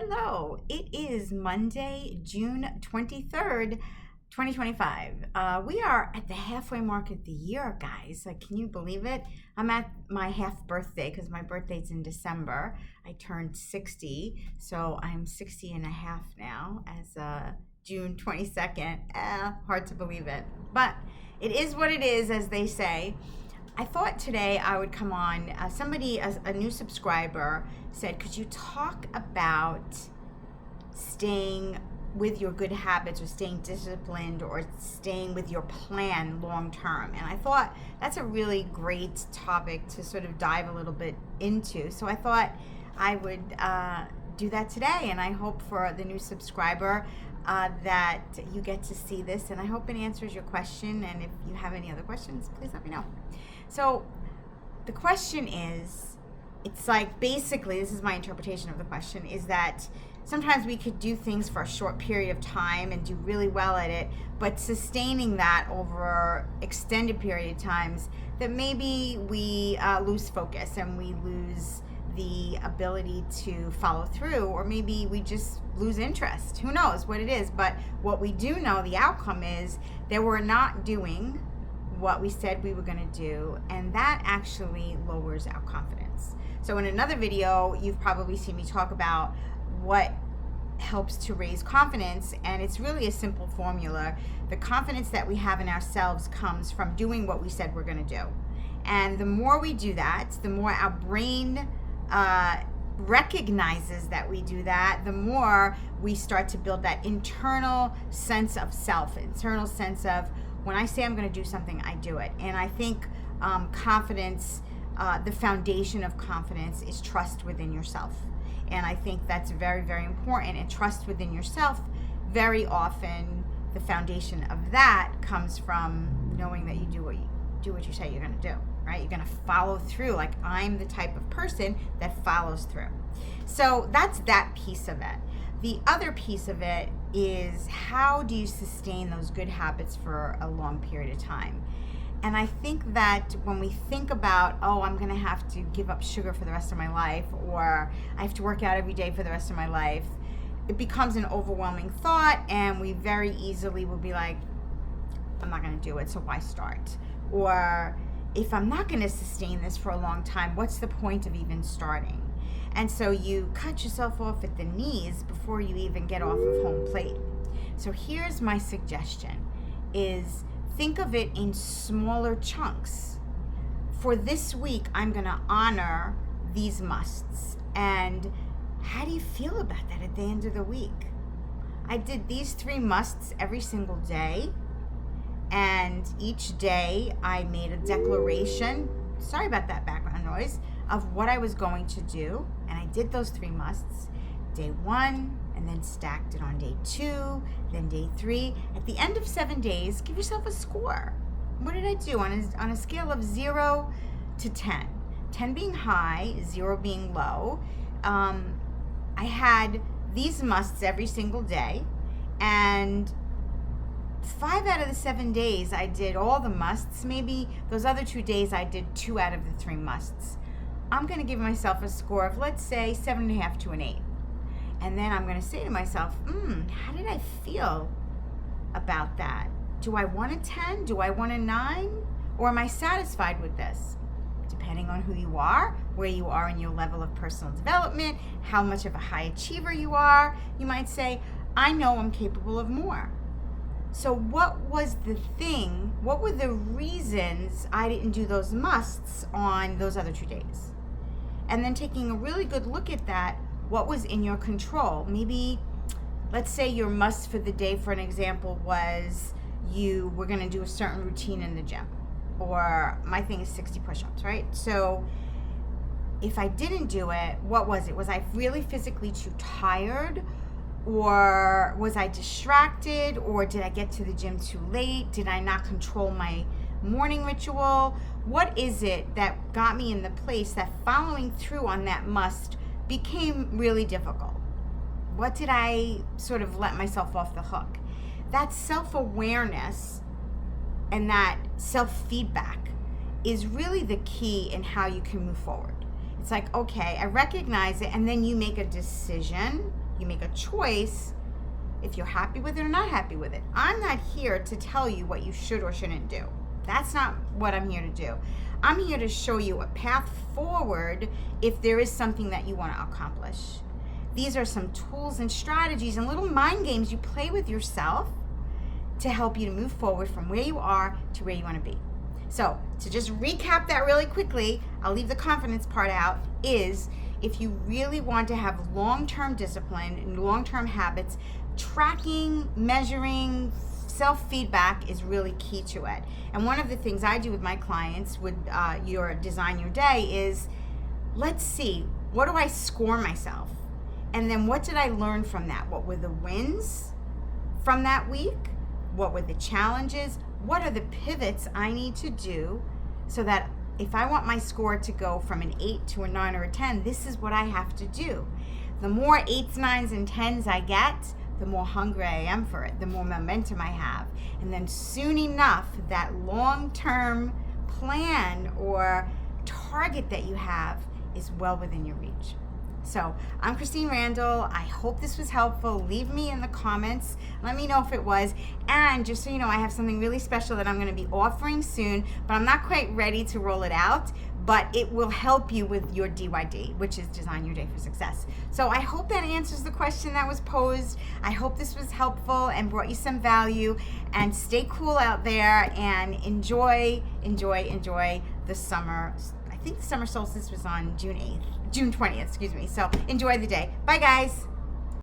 Hello. It is Monday, June 23rd, 2025. We are at the halfway mark of the year, guys. Like, can you believe it? I'm at my half birthday because my birthday's in December. I turned 60, so I'm 60 and a half now as June 22nd. Hard to believe it. But it is what it is, as they say. I thought today I would come on. A new subscriber said, could you talk about staying with your good habits or staying disciplined or staying with your plan long term? And I thought that's a really great topic to sort of dive a little bit into. So I thought I would do that today, and I hope for the new subscriber that you get to see this, and I hope it answers your question. And if you have any other questions, please let me know. So the question is, it's like, basically, this is my interpretation of the question, is that sometimes we could do things for a short period of time and do really well at it, but sustaining that over extended period of times, that maybe we lose focus and we lose the ability to follow through, or maybe we just lose interest. Who knows what it is? But what we do know, the outcome is that we're not doing what we said we were going to do, and that actually lowers our confidence. So in another video, you've probably seen me talk about what helps to raise confidence, and it's really a simple formula. The confidence that we have in ourselves comes from doing what we said we're going to do. And the more we do that, the more our brain recognizes that we do that, the more we start to build that internal sense of self, internal sense of, when I say I'm going to do something, I do it. And I think confidence, the foundation of confidence is trust within yourself. And I think that's very, very important. And trust within yourself, very often, the foundation of that comes from knowing that you do what you say you're going to do, right? You're going to follow through. Like, I'm the type of person that follows through. So that's that piece of it. The other piece of it is, how do you sustain those good habits for a long period of time? And I think that when we think about, oh, I'm going to have to give up sugar for the rest of my life, or I have to work out every day for the rest of my life, it becomes an overwhelming thought, and we very easily will be like, I'm not going to do it, so why start? Or, if I'm not going to sustain this for a long time, what's the point of even starting? And so you cut yourself off at the knees before you even get off of home plate. So here's my suggestion, is think of it in smaller chunks. For this week, I'm going to honor these musts. And how do you feel about that at the end of the week? I did these 3 musts every single day. And each day I made a declaration, sorry about that background noise, of what I was going to do. And I did those 3 musts, day 1, and then stacked it on day 2, then day 3. At the end of 7 days, give yourself a score. What did I do on a scale of 0 to 10? 10 being high, 0 being low. I had these musts every single day, and 5 out of the 7 days I did all the musts. Maybe those other 2 days I did 2 out of the 3 musts. I'm going to give myself a score of, let's say, 7.5 to an 8. And then I'm going to say to myself, how did I feel about that? Do I want a 10? Do I want a 9? Or am I satisfied with this? Depending on who you are, where you are in your level of personal development, how much of a high achiever you are, you might say, I know I'm capable of more. So what was the thing, what were the reasons I didn't do those musts on those other 2 days? And then taking a really good look at that, what was in your control? Maybe, let's say your must for the day, for an example, was you were going to do a certain routine in the gym. Or my thing is 60 push-ups, right? So if I didn't do it, what was it? Was I really physically too tired? Or was I distracted? Or did I get to the gym too late? Did I not control my morning ritual? What is it that got me in the place that following through on that must became really difficult? What did I sort of let myself off the hook? That self-awareness and that self-feedback is really the key in how you can move forward. It's like, okay, I recognize it, and then you make a decision You make a choice if you're happy with it or not happy with it. I'm not here to tell you what you should or shouldn't do. That's not what I'm here to do. I'm here to show you a path forward if there is something that you want to accomplish. These are some tools and strategies and little mind games you play with yourself to help you to move forward from where you are to where you want to be. So to just recap that really quickly, I'll leave the confidence part out, is if you really want to have long-term discipline and long-term habits, tracking, measuring, self-feedback is really key to it. And one of the things I do with my clients with your Design Your Day is, let's see, what do I score myself? And then what did I learn from that? What were the wins from that week? What were the challenges? What are the pivots I need to do so that if I want my score to go from an 8 to a 9 or a 10, this is what I have to do. The more 8s, 9s, and 10s I get, the more hungry I am for it, the more momentum I have. And then soon enough, that long-term plan or target that you have is well within your reach. So I'm Christine Randall. I hope this was helpful. Leave me in the comments. Let me know if it was. And just so you know, I have something really special that I'm going to be offering soon, but I'm not quite ready to roll it out. But it will help you with your DYD, which is Design Your Day for Success. So I hope that answers the question that was posed. I hope this was helpful and brought you some value. And stay cool out there and enjoy the summer. I think the summer solstice was on June 20th, excuse me. So enjoy the day. Bye, guys.